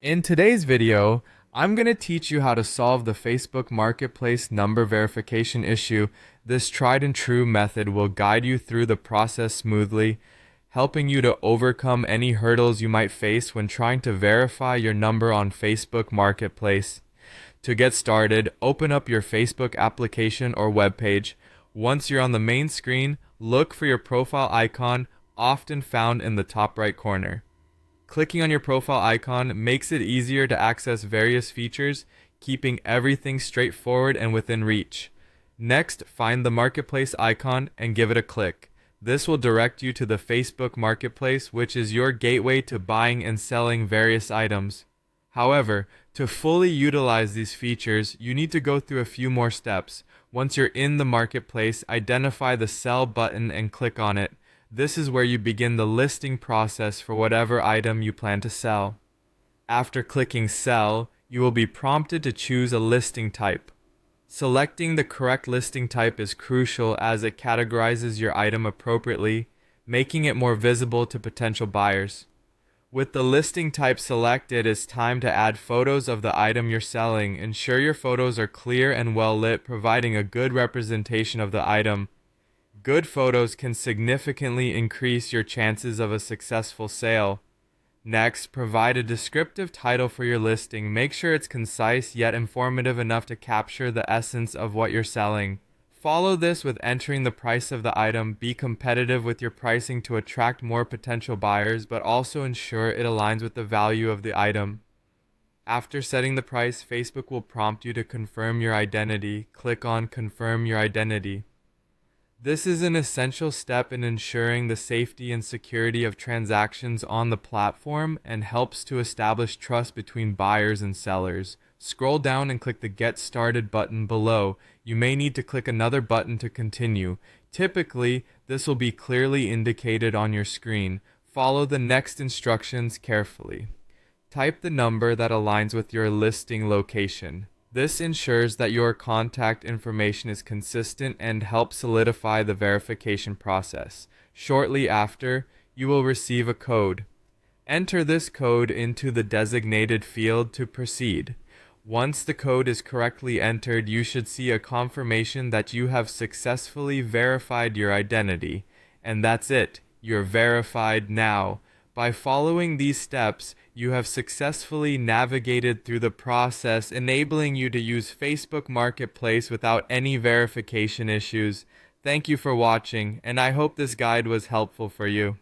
In today's video, I'm going to teach you how to solve the Facebook Marketplace number verification issue. This tried and true method will guide you through the process smoothly, helping you to overcome any hurdles you might face when trying to verify your number on Facebook Marketplace. To get started, open up your Facebook application or web page. Once you're on the main screen, look for your profile icon, often found in the top right corner. Clicking on your profile icon makes it easier to access various features, keeping everything straightforward and within reach. Next, find the Marketplace icon and give it a click. This will direct you to the Facebook Marketplace, which is your gateway to buying and selling various items. However, to fully utilize these features, you need to go through a few more steps. Once you're in the Marketplace, identify the Sell button and click on it. This is where you begin the listing process for whatever item you plan to sell. After clicking Sell, you will be prompted to choose a listing type. Selecting the correct listing type is crucial as it categorizes your item appropriately, making it more visible to potential buyers. With the listing type selected, it's time to add photos of the item you're selling. Ensure your photos are clear and well lit, providing a good representation of the item. Good photos can significantly increase your chances of a successful sale. Next, provide a descriptive title for your listing. Make sure it's concise yet informative enough to capture the essence of what you're selling. Follow this with entering the price of the item. Be competitive with your pricing to attract more potential buyers, but also ensure it aligns with the value of the item. After setting the price, Facebook will prompt you to confirm your identity. Click on Confirm Your Identity. This is an essential step in ensuring the safety and security of transactions on the platform and helps to establish trust between buyers and sellers. Scroll down and click the Get Started button below. You may need to click another button to continue. Typically, this will be clearly indicated on your screen. Follow the next instructions carefully. Type the number that aligns with your listing location. This ensures that your contact information is consistent and helps solidify the verification process. Shortly after, you will receive a code. Enter this code into the designated field to proceed. Once the code is correctly entered, you should see a confirmation that you have successfully verified your identity. And that's it. You're verified now. By following these steps, you have successfully navigated through the process, enabling you to use Facebook Marketplace without any verification issues. Thank you for watching, and I hope this guide was helpful for you.